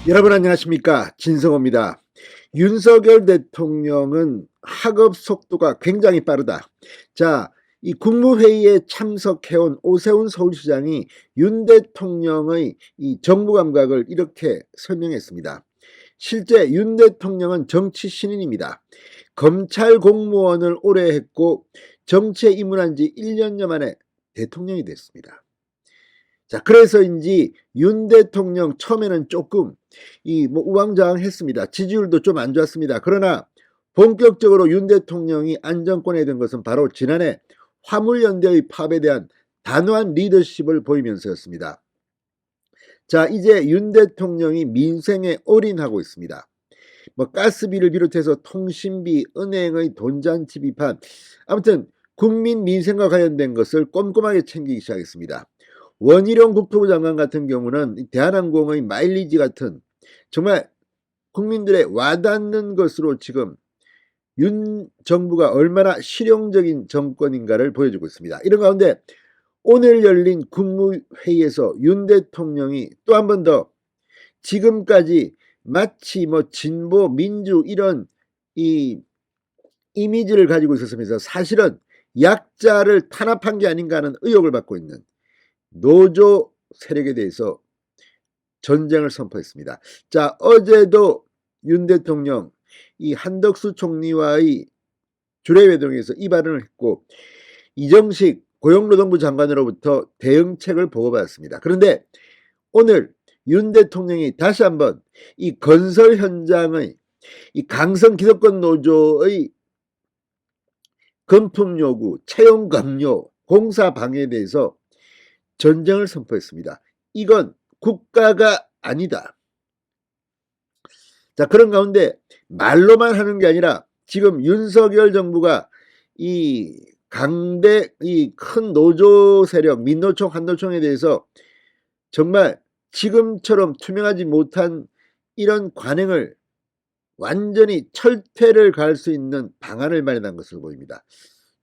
여러분 안녕하십니까, 진성호입니다. 윤석열 대통령은 학업 속도가 굉장히 빠르다. 자, 이 국무회의에 참석해온 오세훈 서울시장이 윤 대통령의 이 정부 감각을 이렇게 설명했습니다. 실제 윤 대통령은 정치 신인입니다. 검찰 공무원을 오래 했고 정치에 입문한 지 1년여 만에 대통령이 됐습니다. 자, 그래서인지 윤 대통령 처음에는 조금 우왕좌왕했습니다. 지지율도 좀 안 좋았습니다. 그러나 본격적으로 윤 대통령이 안정권에 든 것은 바로 지난해 화물연대의 파업에 대한 단호한 리더십을 보이면서였습니다. 자, 이제 윤 대통령이 민생에 올인하고 있습니다. 가스비를 비롯해서 통신비, 은행의 돈잔치 비판, 아무튼 국민 민생과 관련된 것을 꼼꼼하게 챙기기 시작했습니다. 원희룡 국토부 장관 같은 경우는 대한항공의 마일리지 같은 정말 국민들의 와닿는 것으로 지금 윤 정부가 얼마나 실용적인 정권인가를 보여주고 있습니다. 이런 가운데 오늘 열린 국무회의에서 윤 대통령이 또 한 번 더 지금까지 마치 진보 민주 이런 이 이미지를 가지고 있었으면서 사실은 약자를 탄압한 게 아닌가 하는 의혹을 받고 있는 노조 세력에 대해서 전쟁을 선포했습니다. 자, 어제도 윤 대통령 이 한덕수 총리와의 주례회동에서 이 발언을 했고 이정식 고용노동부 장관으로부터 대응책을 보고받았습니다. 그런데 오늘 윤 대통령이 다시 한번 이 건설 현장의 이 강성 기득권 노조의 금품 요구, 채용 강요, 공사 방해에 대해서 전쟁을 선포했습니다. 이건 국가가 아니다. 자, 그런 가운데 말로만 하는 게 아니라 지금 윤석열 정부가 이 강대 이 큰 노조 세력 민노총 한노총에 대해서 정말 지금처럼 투명하지 못한 이런 관행을 완전히 철퇴를 갈 수 있는 방안을 마련한 것으로 보입니다.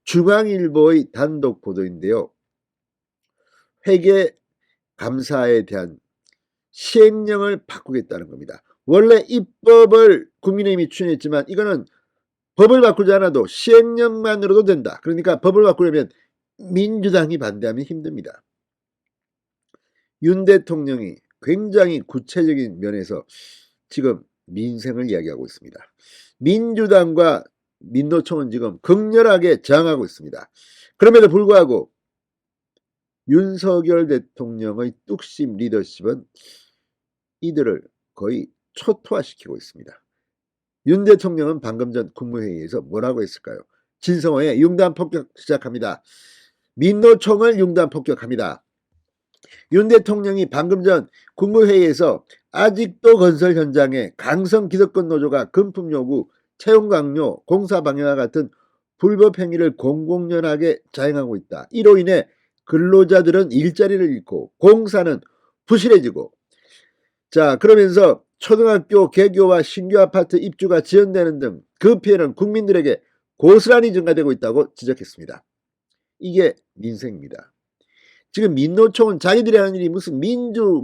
중앙일보의 단독 보도인데요. 회계 감사에 대한 시행령을 바꾸겠다는 겁니다. 원래 입법을 국민의힘이 추진했지만 이거는 법을 바꾸지 않아도 시행령만으로도 된다. 그러니까 법을 바꾸려면 민주당이 반대하면 힘듭니다. 윤 대통령이 굉장히 구체적인 면에서 지금 민생을 이야기하고 있습니다. 민주당과 민노총은 지금 극렬하게 저항하고 있습니다. 그럼에도 불구하고 윤석열 대통령의 뚝심 리더십은 이들을 거의 초토화시키고 있습니다. 윤 대통령은 방금 전 국무회의에서 뭐라고 했을까요? 진성호의 융단 폭격 시작합니다. 민노총을 융단 폭격합니다. 윤 대통령이 방금 전 국무회의에서 아직도 건설 현장에 강성 기득권 노조가 금품 요구, 채용 강요, 공사 방해와 같은 불법 행위를 공공연하게 자행하고 있다. 이로 인해 근로자들은 일자리를 잃고 공사는 부실해지고, 자, 그러면서 초등학교 개교와 신규 아파트 입주가 지연되는 등 그 피해는 국민들에게 고스란히 증가되고 있다고 지적했습니다. 이게 민생입니다. 지금 민노총은 자기들이 하는 일이 무슨 민주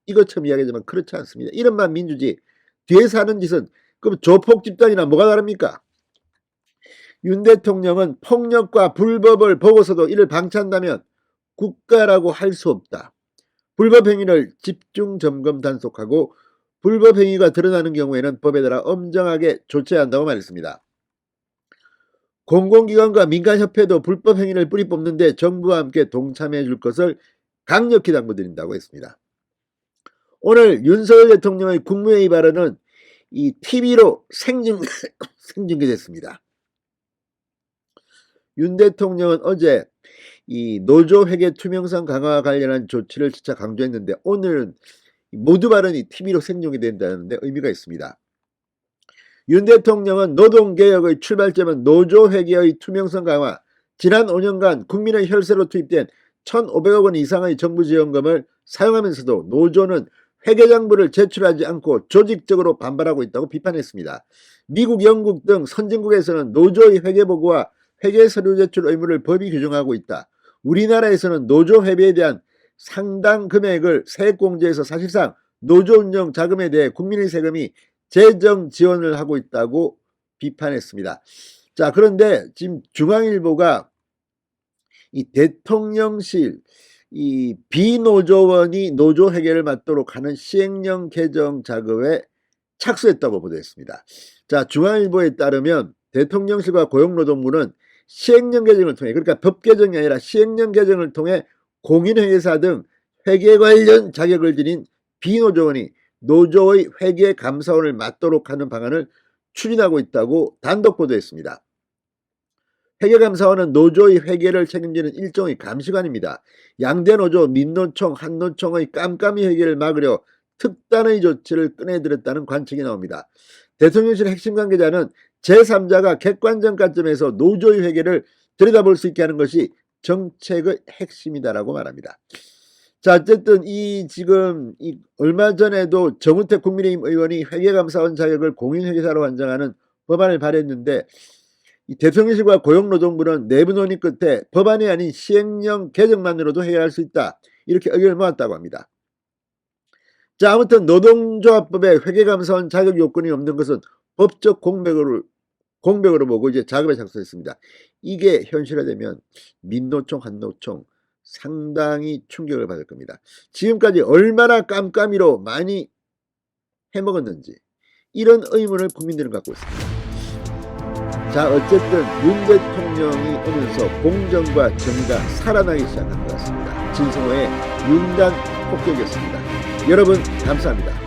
이것처럼 이야기하지만 그렇지 않습니다. 이른바 민주지 뒤에서 하는 짓은 그럼 조폭 집단이나 뭐가 다릅니까? 윤 대통령은 폭력과 불법을 보고서도 이를 방치한다면 국가라고 할 수 없다. 불법 행위를 집중 점검 단속하고 불법 행위가 드러나는 경우에는 법에 따라 엄정하게 조치해야 한다고 말했습니다. 공공기관과 민간협회도 불법 행위를 뿌리 뽑는데 정부와 함께 동참해 줄 것을 강력히 당부드린다고 했습니다. 오늘 윤석열 대통령의 국무회의 발언은 이 TV로 생중계됐습니다. 윤 대통령은 어제 이 노조 회계 투명성 강화와 관련한 조치를 재차 강조했는데 오늘은 모두 발언이 TV로 생중계된다는데 의미가 있습니다. 윤 대통령은 노동개혁의 출발점은 노조 회계의 투명성 강화, 지난 5년간 국민의 혈세로 투입된 1,500억 원 이상의 정부 지원금을 사용하면서도 노조는 회계장부를 제출하지 않고 조직적으로 반발하고 있다고 비판했습니다. 미국, 영국 등 선진국에서는 노조의 회계보고와 회계서류 제출 의무를 법이 규정하고 있다. 우리나라에서는 노조 회비에 대한 상당 금액을 세액공제에서 사실상 노조 운영 자금에 대해 국민의 세금이 재정 지원을 하고 있다고 비판했습니다. 자, 그런데 지금 중앙일보가 이 대통령실 이 비노조원이 노조 해결을 맡도록 하는 시행령 개정 작업에 착수했다고 보도했습니다. 자, 중앙일보에 따르면 대통령실과 고용노동부는 시행령 개정을 통해, 그러니까 법 개정이 아니라 시행령 개정을 통해 공인회계사 등 회계 관련 자격을 지닌 비노조원이 노조의 회계 감사원을 맡도록 하는 방안을 추진하고 있다고 단독 보도했습니다. 회계감사원은 노조의 회계를 책임지는 일종의 감시관입니다. 양대 노조, 민노총, 한노총의 깜깜이 회계를 막으려 특단의 조치를 꺼내들었다는 관측이 나옵니다. 대통령실 핵심 관계자는 제3자가 객관적 관점에서 노조의 회계를 들여다볼 수 있게 하는 것이 정책의 핵심이다라고 말합니다. 자, 어쨌든 지금 얼마 전에도 정우택 국민의힘 의원이 회계감사원 자격을 공인회계사로 한정하는 법안을 발의했는데, 이 대통령실과 고용노동부는 내부 논의 끝에 법안이 아닌 시행령 개정만으로도 해결할 수 있다, 이렇게 의견을 모았다고 합니다. 자, 아무튼 노동조합법에 회계감사원 자격 요건이 없는 것은 법적 공백으로 보고 이제 작업에 착수했습니다. 이게 현실화되면 민노총, 한노총 상당히 충격을 받을 겁니다. 지금까지 얼마나 깜깜이로 많이 해먹었는지 이런 의문을 국민들은 갖고 있습니다. 자, 어쨌든 윤 대통령이 오면서 공정과 정의가 살아나기 시작한 것 같습니다. 진성호의 윤단 폭격이었습니다. 여러분 감사합니다.